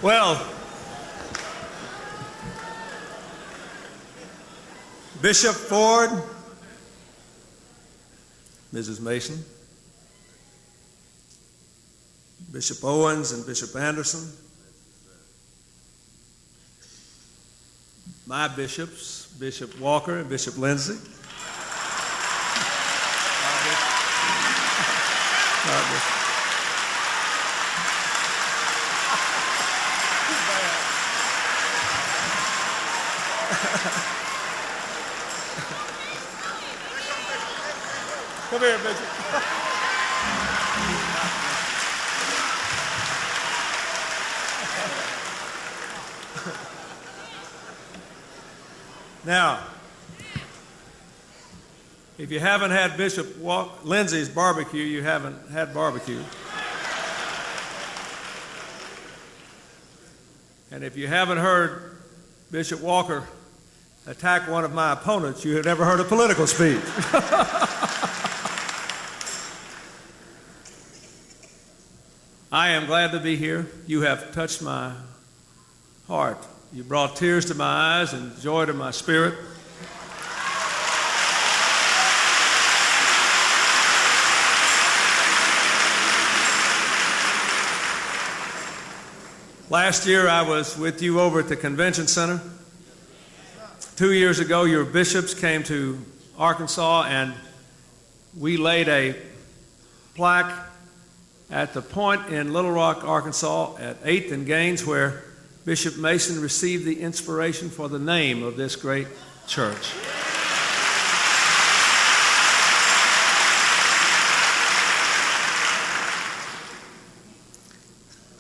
Well, Bishop Ford, Mrs. Mason, Bishop Owens and Bishop Anderson, my bishops, Bishop Walker and Bishop Lindsay, come here, Bishop. Now, if you haven't had Bishop Lindsay's barbecue, you haven't had barbecue. And if you haven't heard Bishop Walker attack one of my opponents, you have never heard a political speech. I am glad to be here. You have touched my heart. You brought tears to my eyes and joy to my spirit. Last year I was with you over at the convention center. 2 years ago your bishops came to Arkansas and we laid a plaque at the point in Little Rock, Arkansas at 8th and Gaines where Bishop Mason received the inspiration for the name of this great church.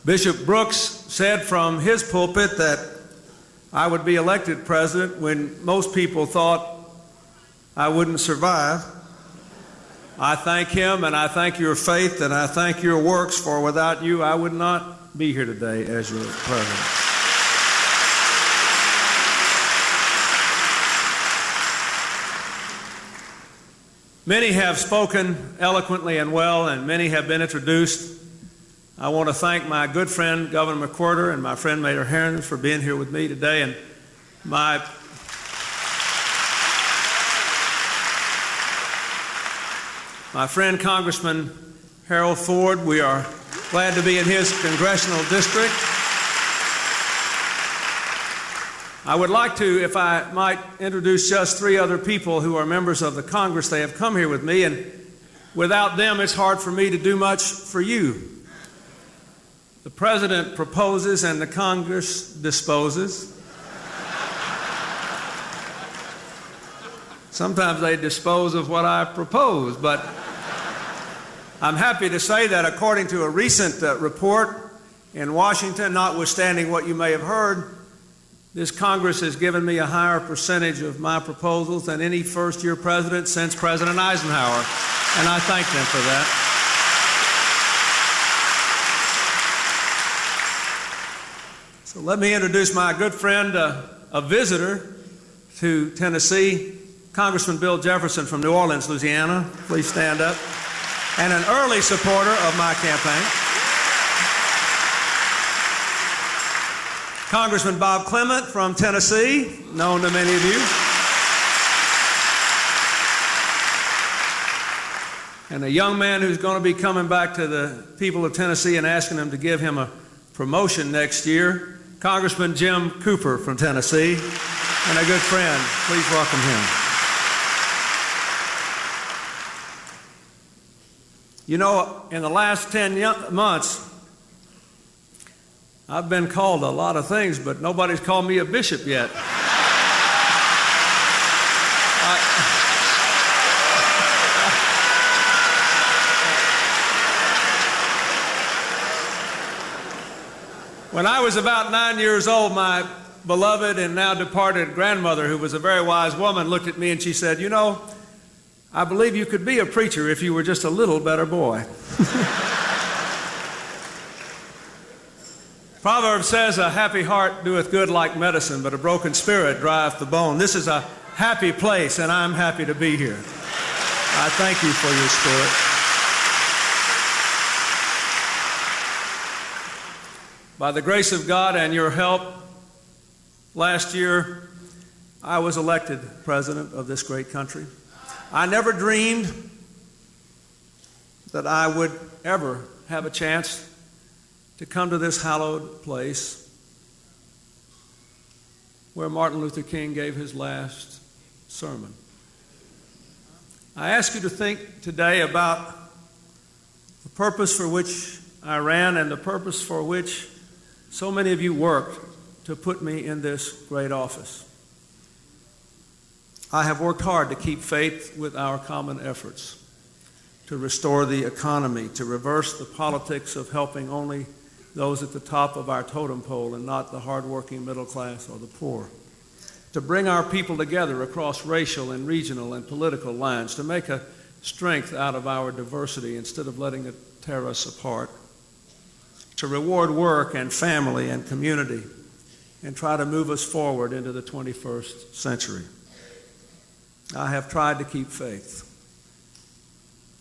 Bishop Brooks said from his pulpit that I would be elected president when most people thought I wouldn't survive. I thank him and I thank your faith and I thank your works, for without you I would not be here today as your president. Many have spoken eloquently and well, and many have been introduced. I want to thank my good friend, Governor McWhirter, and my friend, Mayor Herron, for being here with me today, and my friend, Congressman Harold Ford. We are glad to be in his congressional district. I would like to, if I might, introduce just 3 other people who are members of the Congress. They have come here with me, and without them, it's hard for me to do much for you. The President proposes and the Congress disposes. Sometimes they dispose of what I propose, but I'm happy to say that according to a recent report in Washington, notwithstanding what you may have heard, this Congress has given me a higher percentage of my proposals than any first-year president since President Eisenhower, and I thank them for that. So let me introduce my good friend, a visitor to Tennessee, Congressman Bill Jefferson from New Orleans, Louisiana. Please stand up. And an early supporter of my campaign. Congressman Bob Clement from Tennessee, known to many of you. And a young man who's going to be coming back to the people of Tennessee and asking them to give him a promotion next year, Congressman Jim Cooper from Tennessee, and a good friend. Please welcome him. You know, in the last 10 months, I've been called a lot of things, but nobody's called me a bishop yet. When I was about 9 years old, my beloved and now departed grandmother, who was a very wise woman, looked at me and she said, "You know, I believe you could be a preacher if you were just a little better boy." Proverbs says, "A happy heart doeth good like medicine, but a broken spirit drieth the bone." This is a happy place, and I'm happy to be here. I thank you for your spirit. By the grace of God and your help, last year I was elected president of this great country. I never dreamed that I would ever have a chance to come to this hallowed place where Martin Luther King gave his last sermon. I ask you to think today about the purpose for which I ran and the purpose for which so many of you worked to put me in this great office. I have worked hard to keep faith with our common efforts, to restore the economy, to reverse the politics of helping only those at the top of our totem pole and not the hardworking middle class or the poor, to bring our people together across racial and regional and political lines, to make a strength out of our diversity instead of letting it tear us apart, to reward work and family and community and try to move us forward into the 21st century. I have tried to keep faith.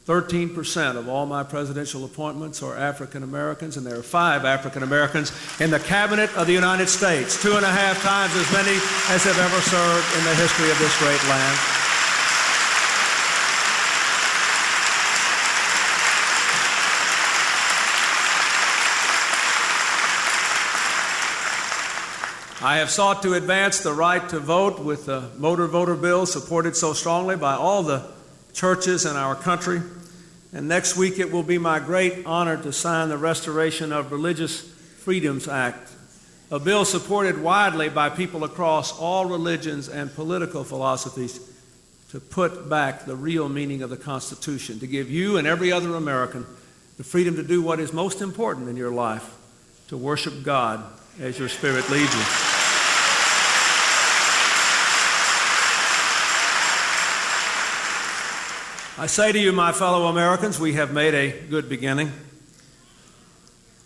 13% of all my presidential appointments are African Americans, and there are 5 African Americans in the Cabinet of the United States, 2.5 times as many as have ever served in the history of this great land. I have sought to advance the right to vote with the motor voter bill supported so strongly by all the churches in our country. And next week it will be my great honor to sign the Restoration of Religious Freedoms Act, a bill supported widely by people across all religions and political philosophies to put back the real meaning of the Constitution, to give you and every other American the freedom to do what is most important in your life, to worship God as your spirit leads you. I say to you, my fellow Americans, we have made a good beginning.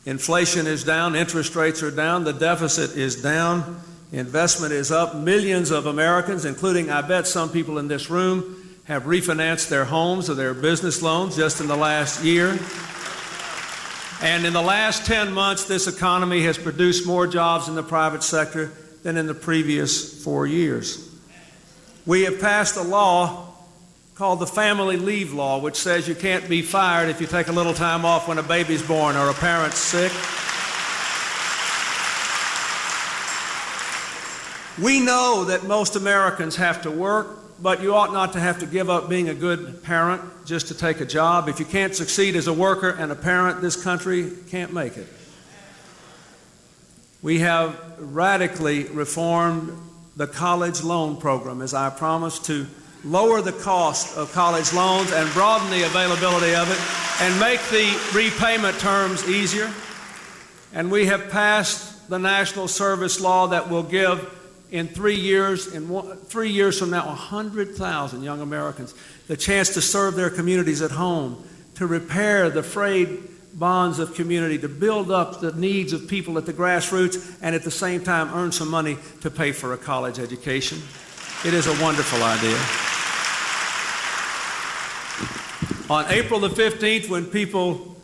Inflation is down, interest rates are down, the deficit is down, investment is up. Millions of Americans, including I bet some people in this room, have refinanced their homes or their business loans just in the last year. And in the last 10 months, this economy has produced more jobs in the private sector than in the previous 4 years. We have passed a law called the Family Leave Law, which says you can't be fired if you take a little time off when a baby's born or a parent's sick. We know that most Americans have to work, but you ought not to have to give up being a good parent just to take a job. If you can't succeed as a worker and a parent, this country can't make it. We have radically reformed the college loan program, as I promised, to lower the cost of college loans and broaden the availability of it and make the repayment terms easier. And we have passed the National Service Law that will give in 3 years, 3 years from now, 100,000 young Americans the chance to serve their communities at home, to repair the frayed bonds of community, to build up the needs of people at the grassroots, and at the same time earn some money to pay for a college education. It is a wonderful idea. On April the 15th, when people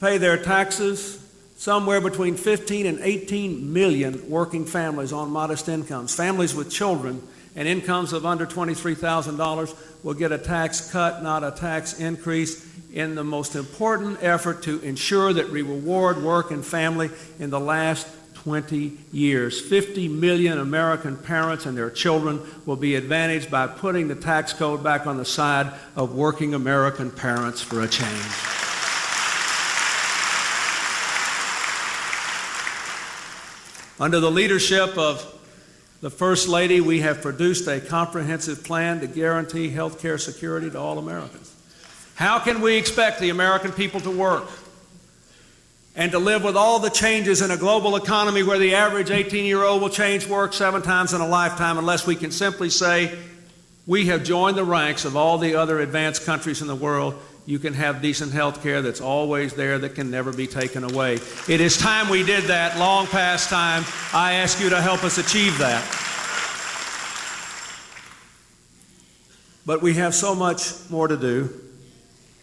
pay their taxes, somewhere between 15 and 18 million working families on modest incomes, families with children and incomes of under $23,000 will get a tax cut, not a tax increase, in the most important effort to ensure that we reward work and family in the last 20 years. 50 million American parents and their children will be advantaged by putting the tax code back on the side of working American parents for a change. Under the leadership of the First Lady, we have produced a comprehensive plan to guarantee health care security to all Americans. How can we expect the American people to work and to live with all the changes in a global economy where the average 18-year-old will change work 7 times in a lifetime unless we can simply say, we have joined the ranks of all the other advanced countries in the world. You can have decent health care that's always there, that can never be taken away. It is time we did that, long past time. I ask you to help us achieve that. But we have so much more to do.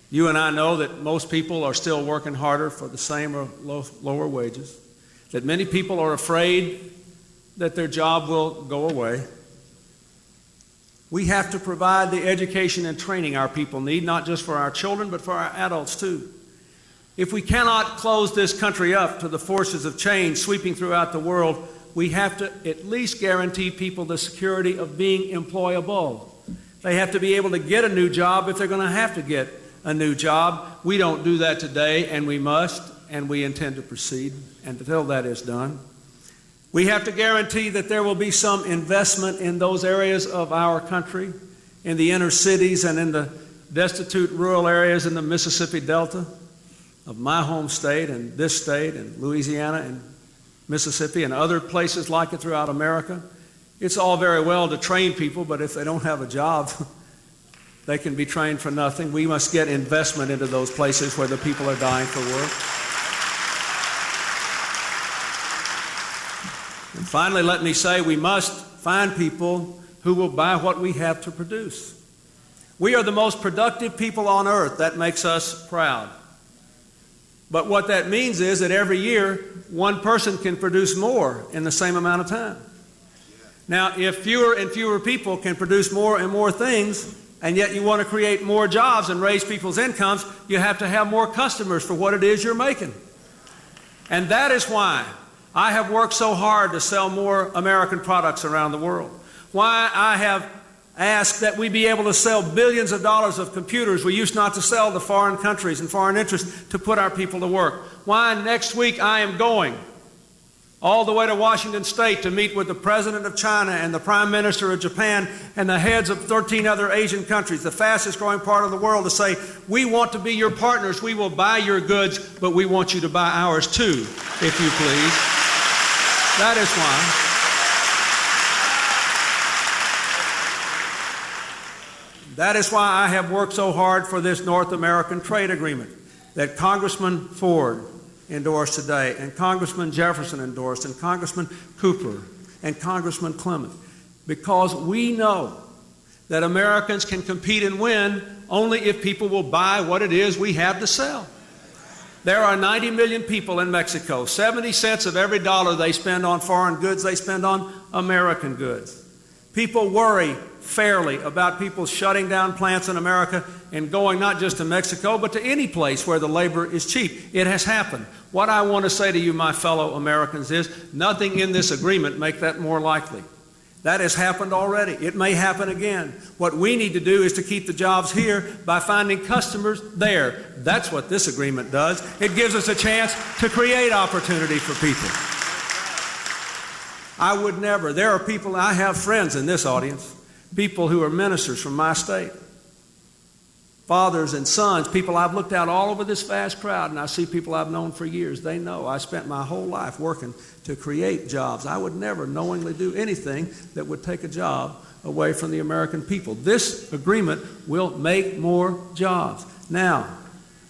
You and I know that most people are still working harder for the same or lower wages. that many people are afraid that their job will go away. We have to provide the education and training our people need, not just for our children, but for our adults too. If we cannot close this country up to the forces of change sweeping throughout the world, we have to at least guarantee people the security of being employable. They have to be able to get a new job if they're going to have to get a new job. We don't do that today, and we must, and we intend to proceed until that is done. We have to guarantee that there will be some investment in those areas of our country, in the inner cities and in the destitute rural areas in the Mississippi Delta of my home state and this state and Louisiana and Mississippi and other places like it throughout America. It's all very well to train people, but if they don't have a job, they can be trained for nothing. We must get investment into those places where the people are dying for work. And finally, let me say we must find people who will buy what we have to produce. We are the most productive people on earth. That makes us proud. But what that means is that every year, one person can produce more in the same amount of time. Now, if fewer and fewer people can produce more and more things, and yet you want to create more jobs and raise people's incomes, you have to have more customers for what it is you're making. And that is why I have worked so hard to sell more American products around the world. Why I have asked that we be able to sell billions of dollars of computers we used not to sell to foreign countries and foreign interests to put our people to work. Why next week I am going all the way to Washington State to meet with the President of China and the Prime Minister of Japan and the heads of 13 other Asian countries, the fastest growing part of the world, to say, we want to be your partners, we will buy your goods, but we want you to buy ours too, if you please. That is why. That is why I have worked so hard for this North American trade agreement that Congressman Ford endorsed today, and Congressman Jefferson endorsed, and Congressman Cooper, and Congressman Clement, because we know that Americans can compete and win only if people will buy what it is we have to sell. There are 90 million people in Mexico. 70 cents of every dollar they spend on foreign goods, they spend on American goods. People worry fairly about people shutting down plants in America and going not just to Mexico, but to any place where the labor is cheap. It has happened. What I want to say to you, my fellow Americans, is nothing in this agreement makes that more likely. That has happened already. It may happen again. What we need to do is to keep the jobs here by finding customers there. That's what this agreement does. It gives us a chance to create opportunity for people. I would never. There are people, I have friends in this audience, people who are ministers from my state, fathers and sons, people I've looked out all over this vast crowd, and I see people I've known for years. They know I spent my whole life working to create jobs. I would never knowingly do anything that would take a job away from the American people. This agreement will make more jobs. Now,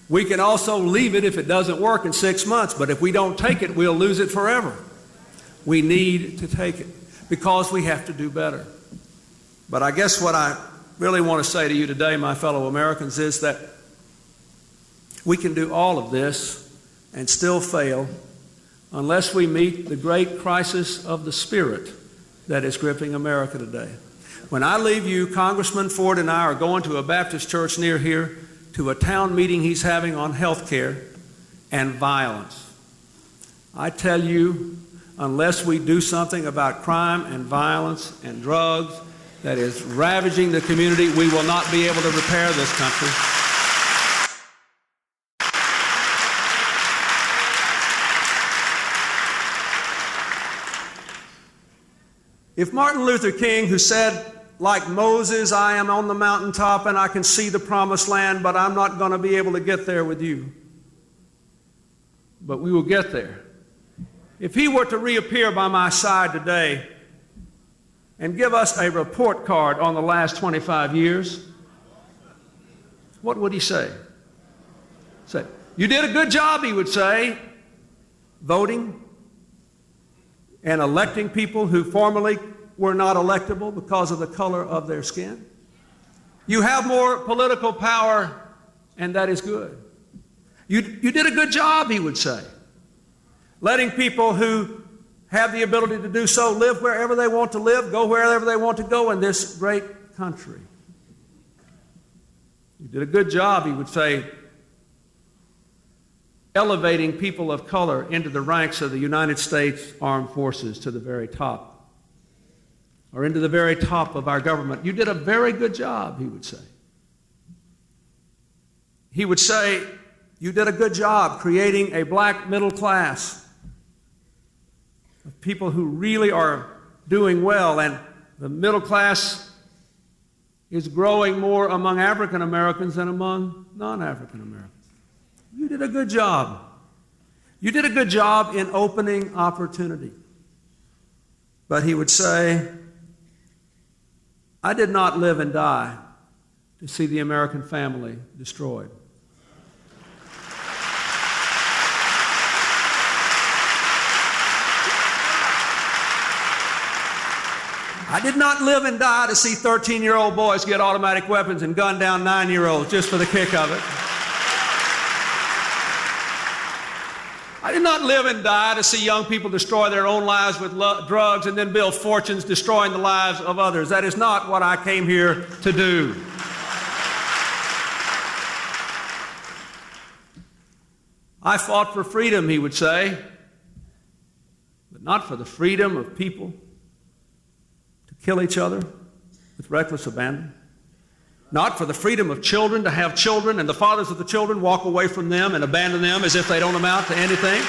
we can also leave it if it doesn't work in 6 months, but if we don't take it, we'll lose it forever. We need to take it because we have to do better. But I guess what I really want to say to you today, my fellow Americans, is that we can do all of this and still fail unless we meet the great crisis of the spirit that is gripping America today. When I leave you, Congressman Ford and I are going to a Baptist church near here to a town meeting he's having on health care and violence. I tell you, unless we do something about crime and violence and drugs that is ravaging the community, we will not be able to repair this country. If Martin Luther King, who said, like Moses, I am on the mountaintop and I can see the promised land, but I'm not going to be able to get there with you. But we will get there. If he were to reappear by my side today and give us a report card on the last 25 years, what would he say? Say, you did a good job, he would say, voting and electing people who formerly were not electable because of the color of their skin. You have more political power, and that is good. You did a good job, he would say. letting people who have the ability to do so live wherever they want to live, go wherever they want to go in this great country. You did a good job, he would say, elevating people of color into the ranks of the United States Armed Forces to the very top, or into the very top of our government. You did a very good job, he would say. He would say, you did a good job creating a black middle class of people who really are doing well, and the middle class is growing more among African Americans than among non-African Americans. You did a good job. You did a good job in opening opportunity. But he would say, I did not live and die to see the American family destroyed. I did not live and die to see 13-year-old boys get automatic weapons and gun down 9-year-olds just for the kick of it. I did not live and die to see young people destroy their own lives with drugs and then build fortunes destroying the lives of others. That is not what I came here to do. I fought for freedom, he would say, but not for the freedom of people to kill each other with reckless abandon. Not for the freedom of children to have children and the fathers of the children walk away from them and abandon them as if they don't amount to anything.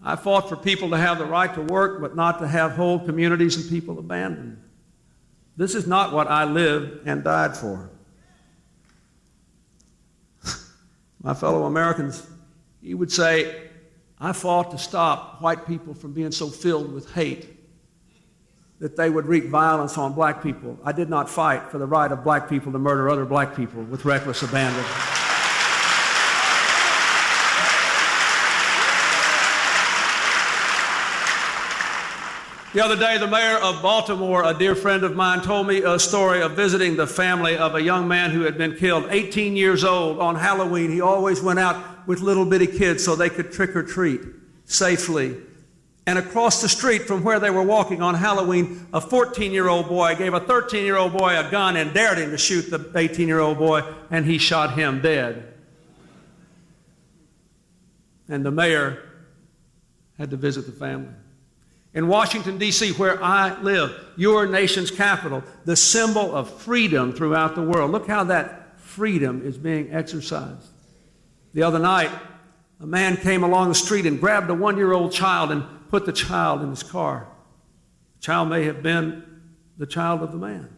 I fought for people to have the right to work, but not to have whole communities and people abandoned. This is not what I lived and died for. My fellow Americans, he would say, I fought to stop white people from being so filled with hate that they would wreak violence on black people. I did not fight for the right of black people to murder other black people with reckless abandon. The other day, the mayor of Baltimore, a dear friend of mine, told me a story of visiting the family of a young man who had been killed, 18 years old. On Halloween, he always went out with little bitty kids so they could trick or treat safely. And across the street from where they were walking on Halloween, a 14-year-old boy gave a 13-year-old boy a gun and dared him to shoot the 18-year-old boy, and he shot him dead. And the mayor had to visit the family. In Washington, D.C., where I live, your nation's capital, the symbol of freedom throughout the world. Look how that freedom is being exercised. The other night, a man came along the street and grabbed a 1-year-old child and put the child in his car. The child may have been the child of the man.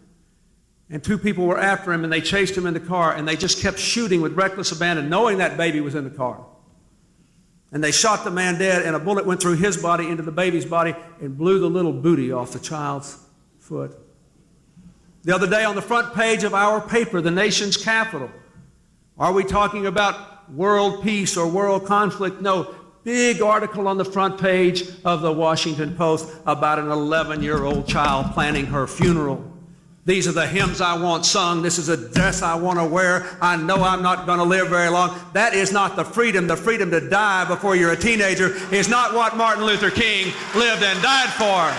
And 2 people were after him, and they chased him in the car, and they just kept shooting with reckless abandon, knowing that baby was in the car. And they shot the man dead, and a bullet went through his body into the baby's body and blew the little booty off the child's foot. The other day on the front page of our paper, the nation's capital, are we talking about world peace or world conflict? No. Big article on the front page of the Washington Post about an 11-year-old child planning her funeral. These are the hymns I want sung. This is a dress I want to wear. I know I'm not going to live very long. That is not the freedom. The freedom to die before you're a teenager is not what Martin Luther King lived and died for.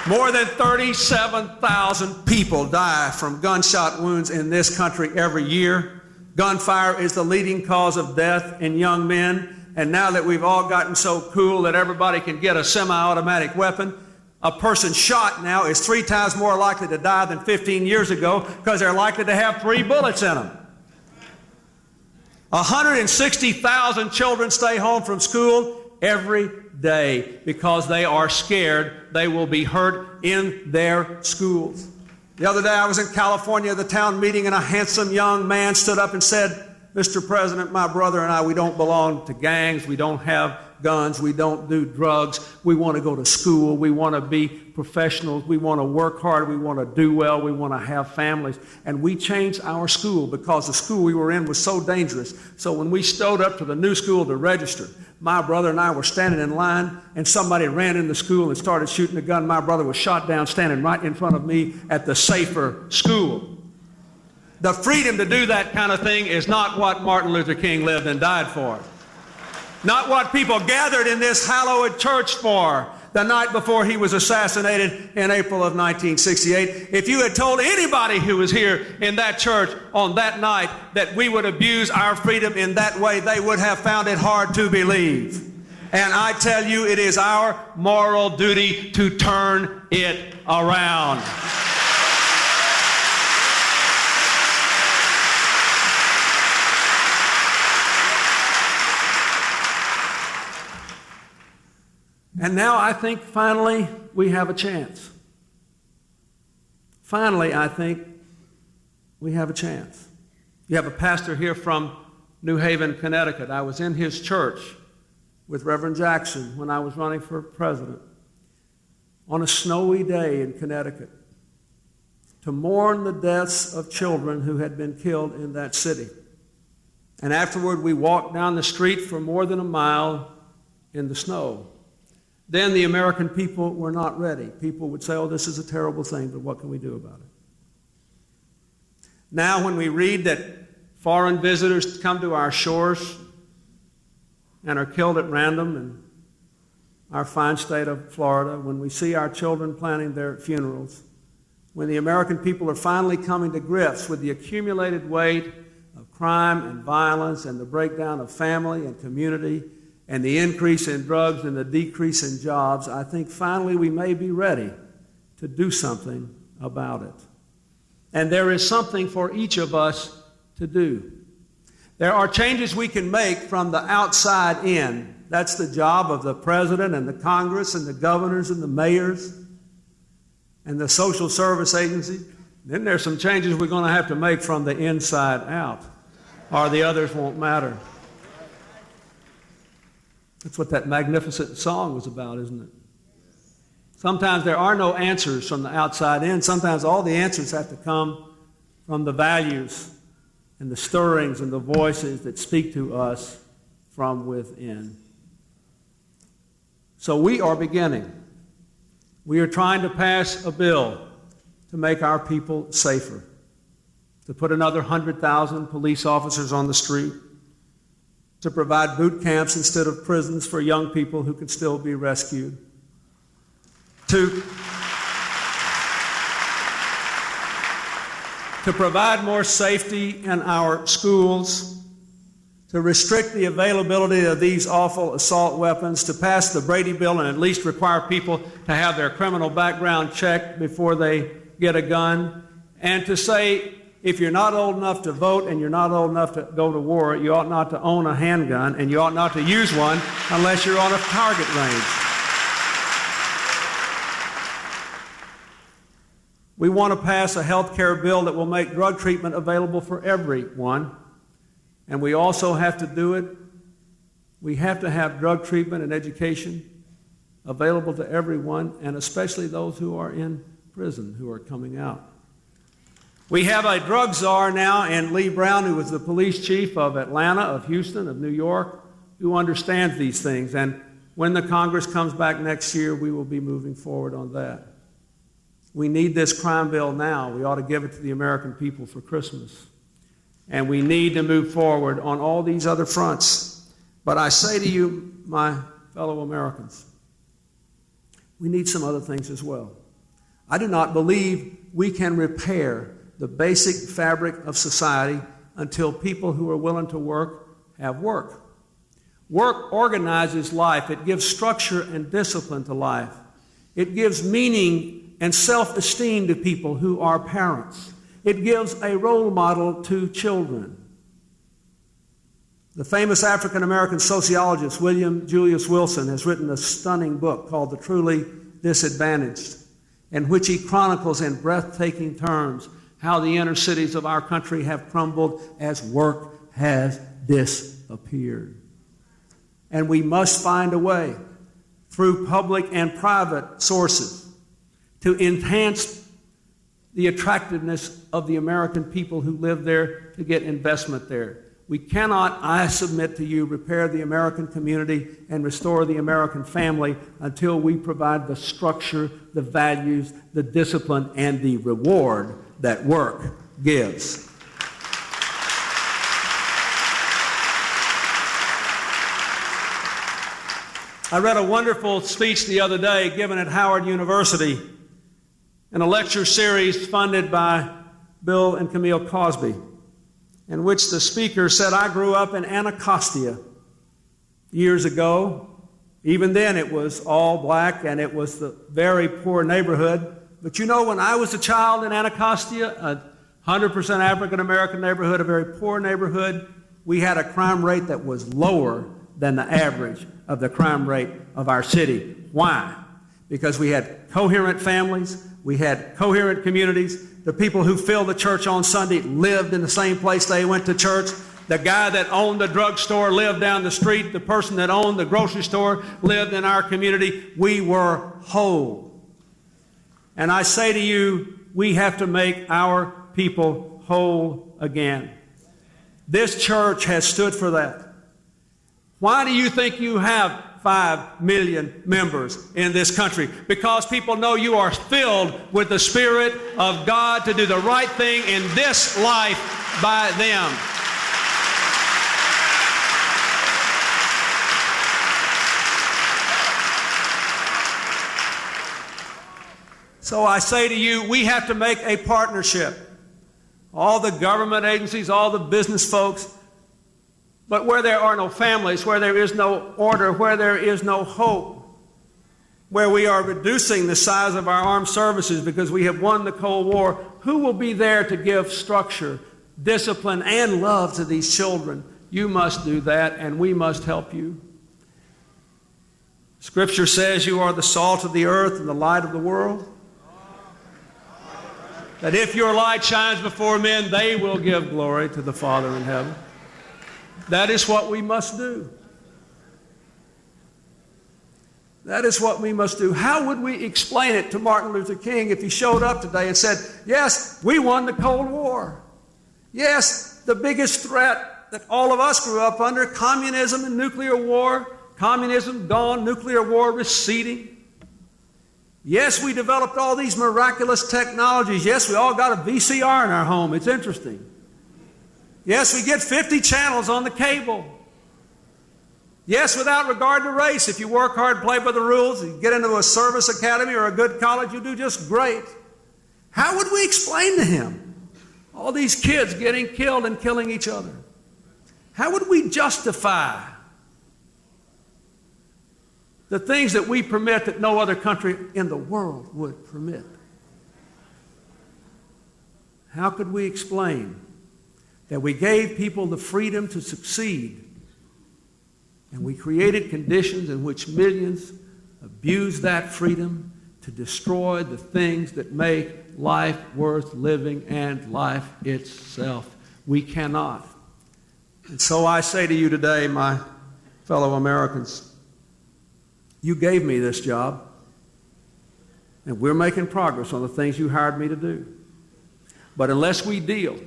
More than 37,000 people die from gunshot wounds in this country every year. Gunfire is the leading cause of death in young men. And now that we've all gotten so cool that everybody can get a semi-automatic weapon, a person shot now is 3 times more likely to die than 15 years ago because they're likely to have 3 bullets in them. 160,000 children stay home from school every day because they are scared they will be hurt in their schools. The other day I was in California at the town meeting, and a handsome young man stood up and said, Mr. President, my brother and I, we don't belong to gangs. We don't have guns. We don't do drugs. We want to go to school. We want to be professionals. We want to work hard. We want to do well. We want to have families. And we changed our school because the school we were in was so dangerous. So when we strode up to the new school to register, my brother and I were standing in line, and somebody ran in the school and started shooting a gun. My brother was shot down standing right in front of me at the safer school. The freedom to do that kind of thing is not what Martin Luther King lived and died for. Not what people gathered in this hallowed church for the night before he was assassinated in April of 1968. If you had told anybody who was here in that church on that night that we would abuse our freedom in that way, they would have found it hard to believe. And I tell you, it is our moral duty to turn it around. And now I think finally we have a chance. Finally, I think we have a chance. You have a pastor here from New Haven, Connecticut. I was in his church with Reverend Jackson when I was running for president on a snowy day in Connecticut to mourn the deaths of children who had been killed in that city. And afterward, we walked down the street for more than a mile in the snow. Then the American people were not ready. People would say, oh, this is a terrible thing, but what can we do about it? Now when we read that foreign visitors come to our shores and are killed at random in our fine state of Florida, when we see our children planning their funerals, when the American people are finally coming to grips with the accumulated weight of crime and violence and the breakdown of family and community and the increase in drugs and the decrease in jobs, I think finally we may be ready to do something about it. And there is something for each of us to do. There are changes we can make from the outside in. That's the job of the president and the Congress and the governors and the mayors and the social service agencies. Then there's some changes we're going to have to make from the inside out, or the others won't matter. That's what that magnificent song was about, isn't it? Sometimes there are no answers from the outside in. Sometimes all the answers have to come from the values and the stirrings and the voices that speak to us from within. So we are beginning. We are trying to pass a bill to make our people safer, to put another 100,000 police officers on the street, to provide boot camps instead of prisons for young people who can still be rescued, to provide more safety in our schools, to restrict the availability of these awful assault weapons, to pass the Brady Bill and at least require people to have their criminal background checked before they get a gun, and to say, if you're not old enough to vote and you're not old enough to go to war, you ought not to own a handgun and you ought not to use one unless you're on a target range. We want to pass a health care bill that will make drug treatment available for everyone. And we also have to do it. We have to have drug treatment and education available to everyone, and especially those who are in prison, who are coming out. We have a drug czar now in Lee Brown, who was the police chief of Atlanta, of Houston, of New York, who understands these things. And when the Congress comes back next year, we will be moving forward on that. We need this crime bill now. We ought to give it to the American people for Christmas. And we need to move forward on all these other fronts. But I say to you, my fellow Americans, we need some other things as well. I do not believe we can repair the basic fabric of society until people who are willing to work have work. Work organizes life. It gives structure and discipline to life. It gives meaning and self-esteem to people who are parents. It gives a role model to children. The famous African-American sociologist William Julius Wilson has written a stunning book called The Truly Disadvantaged, in which he chronicles in breathtaking terms how the inner cities of our country have crumbled as work has disappeared. And we must find a way through public and private sources to enhance the attractiveness of the American people who live there to get investment there. We cannot, I submit to you, repair the American community and restore the American family until we provide the structure, the values, the discipline, and the reward that work gives. I read a wonderful speech the other day given at Howard University in a lecture series funded by Bill and Camille Cosby, in which the speaker said, I grew up in Anacostia years ago. Even then it was all black and it was the very poor neighborhood. But you know, when I was a child in Anacostia, a 100% African-American neighborhood, a very poor neighborhood, we had a crime rate that was lower than the average of the crime rate of our city. Why? Because we had coherent families, we had coherent communities. The people who filled the church on Sunday lived in the same place they went to church. The guy that owned the drugstore lived down the street. The person that owned the grocery store lived in our community. We were whole. And I say to you, we have to make our people whole again. This church has stood for that. Why do you think you have 5 million members in this country? Because people know you are filled with the Spirit of God to do the right thing in this life by them. So I say to you, we have to make a partnership. All the government agencies, all the business folks, but where there are no families, where there is no order, where there is no hope, where we are reducing the size of our armed services because we have won the Cold War, who will be there to give structure, discipline, and love to these children? You must do that, and we must help you. Scripture says you are the salt of the earth and the light of the world. That if your light shines before men, they will give glory to the Father in heaven. That is what we must do. That is what we must do. How would we explain it to Martin Luther King if he showed up today and said, yes, we won the Cold War. Yes, the biggest threat that all of us grew up under, communism and nuclear war, communism gone, nuclear war receding. Yes, we developed all these miraculous technologies. Yes, we all got a VCR in our home. It's interesting. Yes, we get 50 channels on the cable. Yes, without regard to race, if you work hard, play by the rules, you get into a service academy or a good college, you do just great. How would we explain to him all these kids getting killed and killing each other? How would we justify the things that we permit that no other country in the world would permit? How could we explain that we gave people the freedom to succeed, and we created conditions in which millions abused that freedom to destroy the things that make life worth living and life itself? We cannot. And so I say to you today, my fellow Americans, you gave me this job, and we're making progress on the things you hired me to do. But unless we deal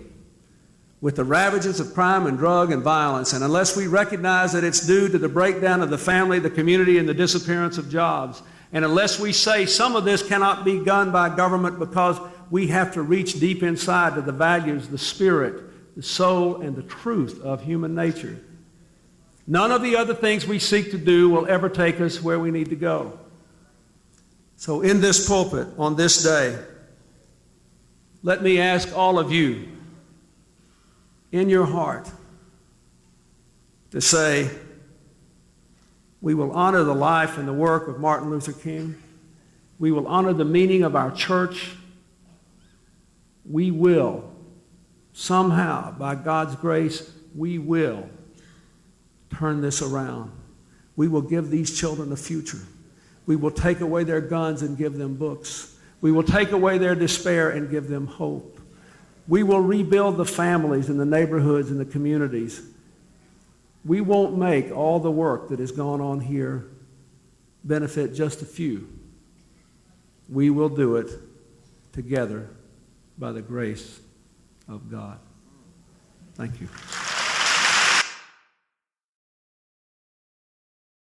with the ravages of crime and drug and violence, and unless we recognize that it's due to the breakdown of the family, the community, and the disappearance of jobs, and unless we say some of this cannot be done by government because we have to reach deep inside to the values, the spirit, the soul, and the truth of human nature, none of the other things we seek to do will ever take us where we need to go. So in this pulpit, on this day, let me ask all of you, in your heart, to say, we will honor the life and the work of Martin Luther King. We will honor the meaning of our church. We will, somehow, by God's grace, we will turn this around. We will give these children a future. We will take away their guns and give them books. We will take away their despair and give them hope. We will rebuild the families and the neighborhoods and the communities. we won't make all the work that has gone on here benefit just a few. We will do it together by the grace of God. Thank you.